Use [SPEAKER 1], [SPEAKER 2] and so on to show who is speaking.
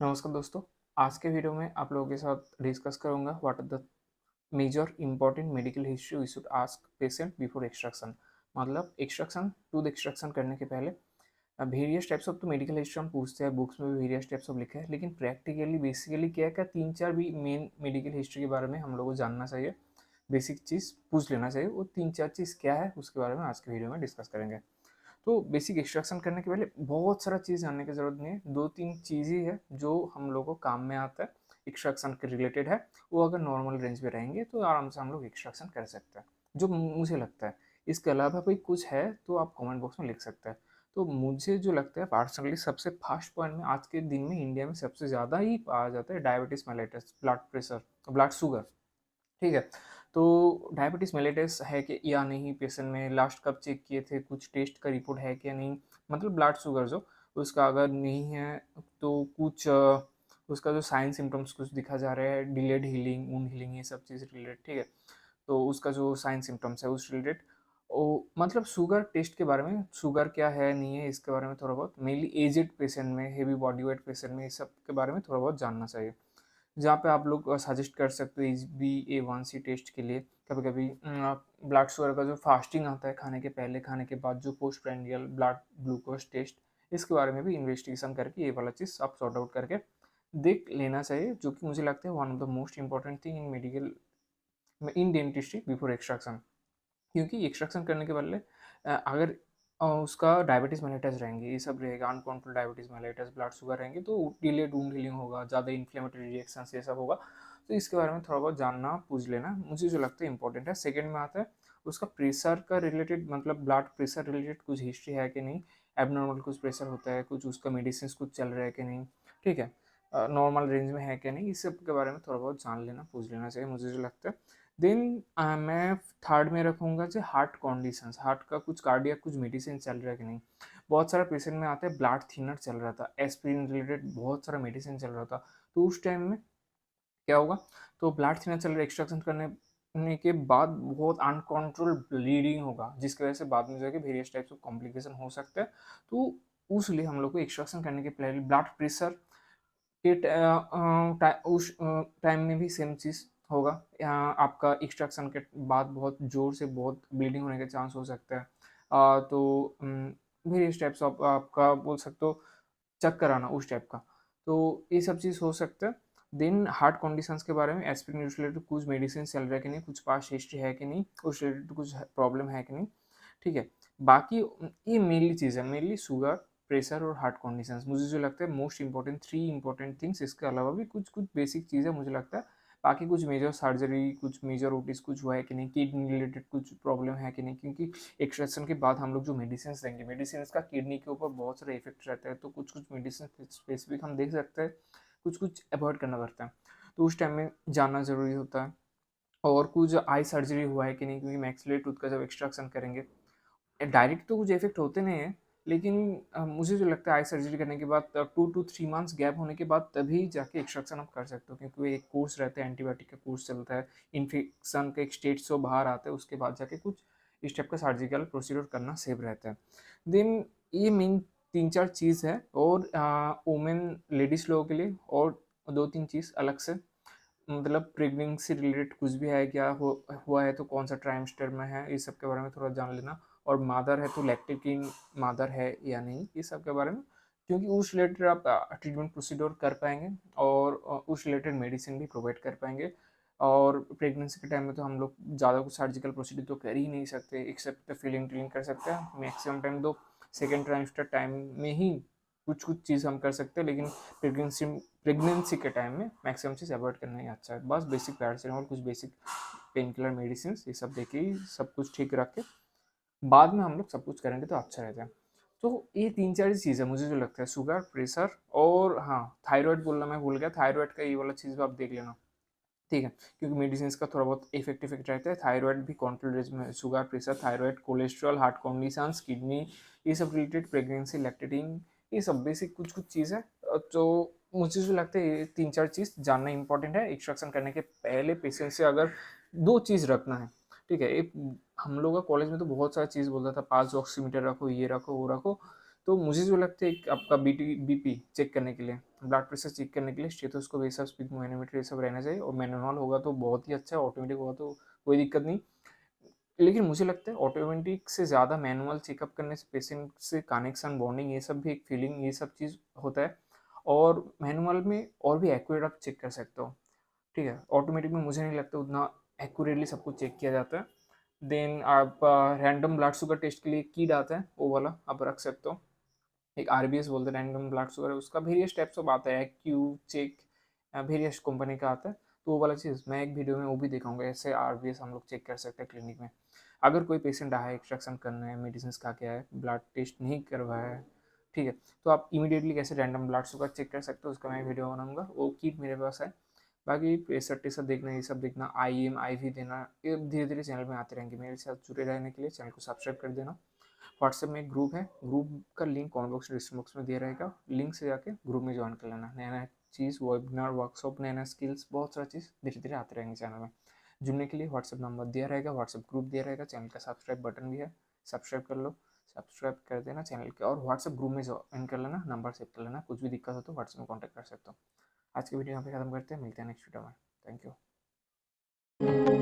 [SPEAKER 1] नमस्कार दोस्तों। आज के वीडियो में आप लोगों के साथ डिस्कस करूंगा what are the major important medical history we should ask patient before extraction. मतलब एक्सट्रैक्शन टूथ एक्सट्रैक्शन करने के पहले वेरियस टाइप्स ऑफ तो मेडिकल हिस्ट्री हम पूछते हैं, बुक्स में भी वेरियस टाइप्स ऑफ लिखे हैं, लेकिन प्रैक्टिकली बेसिकली क्या है, क्या तीन चार भी मेन मेडिकल हिस्ट्री के बारे में हम लोग को जानना चाहिए। बेसिक चीज़ पूछ लेना चाहिए, वो तीन चार चीज़ क्या है उसके बारे में आज के वीडियो में डिस्कस करेंगे। तो बेसिक एक्सट्रैक्शन करने के पहले बहुत सारा चीज़ जानने की ज़रूरत नहीं है। दो तीन चीज़ ही है जो हम लोग को काम में आता है, एक्सट्रैक्शन के रिलेटेड है। वो अगर नॉर्मल रेंज में रहेंगे तो आराम से हम लोग एक्सट्रैक्शन कर सकते हैं, जो मुझे लगता है। इसके अलावा कोई कुछ है तो आप कमेंट बॉक्स में लिख सकते हैं। तो मुझे जो लगता है पर्सनली सबसे फर्स्ट पॉइंट में आज के दिन में इंडिया में सबसे ज़्यादा ही पाया जाता है diabetes mellitus, blood pressure, blood sugar. ठीक है। तो डायबिटीज़ मेलिटस है कि या नहीं पेशेंट में, लास्ट कब चेक किए थे, कुछ टेस्ट का रिपोर्ट है क्या नहीं, मतलब ब्लड शुगर जो उसका अगर नहीं है तो कुछ उसका जो साइन सिम्टम्स कुछ दिखा जा रहा है, डिलेड हीलिंग, वुंड हीलिंग, ये सब चीज़ रिलेटेड। ठीक है। तो उसका जो साइन सिम्टम्स है उस रिलेटेड ओ, मतलब शुगर टेस्ट के बारे में, शुगर क्या है नहीं है इसके बारे में थोड़ा बहुत, मेनली एजेड पेशेंट में, हेवी बॉडी वेट पेशेंट में, इस सब के बारे में थोड़ा बहुत जानना चाहिए। जहाँ पे आप लोग सजेस्ट कर सकते हो HbA1c टेस्ट के लिए। कभी कभी ब्लड शुगर का जो फास्टिंग आता है, खाने के पहले खाने के बाद, जो post prandial blood glucose test, इसके बारे में भी इन्वेस्टिगेशन करके ये वाला चीज़ आप सॉर्ट आउट करके देख लेना चाहिए, जो कि मुझे लगता है one of the most important thing in medical, in dentistry before extraction. क्योंकि एक्सट्रैक्शन करने के बदले अगर उसका डायबिटीज़ मेलिटस रहेंगे, ये सब रहेगा, uncontrolled diabetes mellitus, blood sugar रहेंगे, तो डिलेड वुंड हीलिंग होगा, ज़्यादा इन्फ्लेमेटरी रिएक्शंस ये सब होगा। तो इसके बारे में थोड़ा बहुत जानना, पूछ लेना मुझे जो लगता है इंपॉर्टेंट है। सेकंड में आता है उसका प्रेशर का रिलेटेड, मतलब ब्लड प्रेशर रिलेटेड कुछ हिस्ट्री है कि नहीं, एबनॉर्मल कुछ प्रेशर होता है, कुछ उसका मेडिसिन कुछ चल रहा है कि नहीं। ठीक है। नॉर्मल रेंज में है कि नहीं, इस सब के बारे में थोड़ा बहुत जान लेना, पूछ लेना चाहिए, मुझे जो लगता है। देन मैं थर्ड में रखूँगा जो हार्ट कंडीशंस, हार्ट का कुछ कार्डियक कुछ मेडिसिन चल रहा है कि नहीं। बहुत सारा पेशेंट में आता है ब्लड थिनर चल रहा था, एस्पिरिन रिलेटेड बहुत सारा मेडिसिन चल रहा था, तो उस टाइम में क्या होगा, तो ब्लड थिनर चल रहा, एक्सट्रैक्शन करने के बाद बहुत अनकंट्रोल ब्लीडिंग होगा, जिसकी वजह से बाद में जाके वेरियस टाइप्स ऑफ कॉम्प्लिकेशन हो सकते हैं। तो उसलिए हम लोग को एक्सट्रैक्शन करने के पहले ब्लड प्रेशर के उस टाइम में भी सेम चीज़ होगा। आपका एक्सट्रैक्शन के बाद बहुत ज़ोर से बहुत ब्लीडिंग होने के चांस हो सकता है। तो वेरियस टाइप्स ऑफ आपका बोल सकते हो चक्कर आना उस टाइप का। तो ये सब चीज़ हो सकता है। देन हार्ट कंडीशंस के बारे में, एस्पिरिन रिलेटेड कुछ मेडिसिन चल रहा है कि नहीं, कुछ पास्ट हिस्ट्री है कि नहीं, उस रिलेटेड कुछ प्रॉब्लम है कि नहीं। ठीक है। बाकी ये मेनली चीज़ है, मेनली शुगर, प्रेशर और हार्ट कंडीशंस मुझे जो लगता है most important, three important things. इसके अलावा भी कुछ कुछ बेसिक चीज़ें मुझे लगता है, बाकी कुछ मेजर सर्जरी, कुछ मेजर ओटीज कुछ हुआ है कि नहीं, किडनी रिलेटेड कुछ प्रॉब्लम है कि नहीं, क्योंकि एक्सट्रैक्शन के बाद हम लोग जो मेडिसिन देंगे, मेडिसिन का किडनी के ऊपर बहुत सारा इफेक्ट रहता है, तो कुछ कुछ मेडिसिन स्पेसिफिक हम देख सकते हैं, कुछ कुछ अवॉइड करना पड़ता है, तो उस टाइम में जानना ज़रूरी होता है। और कुछ आई सर्जरी हुआ है कि नहीं, क्योंकि मैक्सिलरी टूथ का जब एक्सट्रैक्शन करेंगे डायरेक्ट तो कुछ इफेक्ट होते नहीं है, लेकिन मुझे जो लगता है आई सर्जरी करने के बाद 2 to 3 months गैप होने के बाद तभी जाके एक्सट्रैक्शन आप कर सकते हो, क्योंकि वो एक कोर्स रहता है, एंटीबायोटिक का कोर्स चलता है, इन्फेक्शन का एक स्टेज से बाहर आता है, उसके बाद जाके कुछ इस टाइप का सर्जिकल प्रोसीड्योर करना सेफ रहता है। देन ये मेन तीन चार चीज़ है। और वोमेन लेडीज़ लोगों के लिए और दो तीन चीज़ अलग से, मतलब प्रेगनेंसी रिलेटेड कुछ भी है क्या, हुआ है तो कौन सा ट्राइमेस्टर में है, इस सब के बारे में थोड़ा जान लेना। और मादर है तो लैक्टेटिंग मादर है या नहीं, ये सब के बारे में, क्योंकि उस रिलेटेड आप ट्रीटमेंट प्रोसीड्योर कर पाएंगे और उस रिलेटेड मेडिसिन भी प्रोवाइड कर पाएंगे। और प्रेगनेंसी के टाइम में तो हम लोग ज़्यादा कुछ सर्जिकल प्रोसीड्योर तो कर ही नहीं सकते, एक्सेप्ट फीलिंग टीलिंग कर सकते हैं मैक्सिमम टाइम, तो सेकेंड ट्राइमेस्टर टाइम में ही कुछ कुछ चीज़ हम कर सकते हैं, लेकिन प्रेगनेंसी प्रेगनेंसी के टाइम में मैक्सिमम चीज़ अवॉइड करना ही अच्छा है। बस बेसिक पैरासीटामोल, कुछ बेसिक पेन किलर मेडिसिन, ये सब देके ही सब कुछ ठीक रख के बाद में हम लोग सब कुछ करेंगे तो अच्छा रहता है। तो ये तीन चार चीज़ है मुझे जो लगता है, शुगर, प्रेशर और हाँ थायराइड बोलना मैं भूल गया, थायराइड का ये वाला चीज़ भी आप देख लेना। ठीक है। क्योंकि मेडिसिन का थोड़ा बहुत इफेक्ट रहता है, थायराइड भी कंट्रोल रेंज में, sugar, pressure, thyroid, cholesterol, heart conditions, kidney, ये सब रिलेटेड, प्रेगनेंसी, लैक्टेटिंग, ये सब बेसिक कुछ कुछ चीज़ है। तो मुझे जो लगता है ये तीन चार चीज़ जानना इंपॉर्टेंट है एक्सट्रैक्शन करने के पहले। पेशेंट से अगर दो चीज़ रखना है, ठीक है, एक हम लोग का कॉलेज में तो बहुत सारा चीज़ बोलता था, 5 ऑक्सीमीटर रखो, ये रखो, वो रखो। तो मुझे जो लगता है एक आपका बीपी चेक करने के लिए, ब्लड प्रेशर चेक करने के लिए स्टेथोस्कोप, ये सब स्पिगमोमीटर ये सब रहना चाहिए, और मैनुअल होगा तो बहुत ही अच्छा है, ऑटोमेटिक होगा तो कोई दिक्कत नहीं। लेकिन मुझे लगता है ऑटोमेटिक से ज़्यादा मैनुअल चेकअप करने से पेशेंट से कनेक्शन, बॉन्डिंग, ये सब भी एक फीलिंग, ये सब चीज़ होता है। और मैनुअल में और भी एक्यूरेट आप चेक कर सकते हो, ठीक है। ऑटोमेटिक में मुझे नहीं लगता उतना एक्यूरेटली सब कुछ चेक किया जाता है। देन आप रैंडम ब्लड शुगर टेस्ट के लिए किट आता है, वो वाला आप रख सकते हो। एक आरबीएस बोलते हैं, रैंडम ब्लड शुगर, उसका वेरियस टाइप्स ऑफ आता है, क्यू चेक, वेरियस कंपनी का आता है। तो वो वाला चीज़ मैं एक वीडियो में वो भी दिखाऊंगा, ऐसे आरबीएस हम लोग चेक कर सकते हैं क्लिनिक में। अगर कोई पेशेंट आया है, एक्सट्रैक्शन करना है, मेडिसिन खा के आया है, ब्लड टेस्ट नहीं करवाया है, ठीक है, तो आप इमीडिएटली कैसे रैंडम ब्लड शुगर चेक कर सकते हो, उसका मैं वीडियो बनाऊंगा, वो किट मेरे पास है। बाकी प्रेशर टेसर देखना, ये सब देखना, आईएम आईवी देना, ये धीरे धीरे चैनल में आते रहेंगे। मेरे साथ जुड़े रहने के लिए चैनल को सब्सक्राइब कर देना। व्हाट्सएप में एक ग्रुप है, ग्रुप का link comment box description box में दिया रहेगा, लिंक से जाके ग्रुप में ज्वाइन कर लेना। नया नया चीज़, वेबिनार, वर्कशॉप, नया नया स्किल्स, बहुत सारा चीज़ धीरे धीरे आते रहेंगे चैनल में। जुड़ने के लिए व्हाट्सएप नंबर दिया रहेगा, व्हाट्सएप ग्रुप दिया रहेगा, चैनल का सब्सक्राइब बटन भी है, सब्सक्राइब कर लो, सब्सक्राइब कर देना चैनल के, और व्हाट्सएप ग्रुप में ज्वाइन कर लेना, नंबर सेव कर लेना, कुछ भी दिक्कत हो तो व्हाट्सएप में कॉन्टैक्ट कर सकते हो। आज की वीडियो यहाँ पे खत्म करते हैं, मिलते हैं नेक्स्ट वीडियो में। Thank you.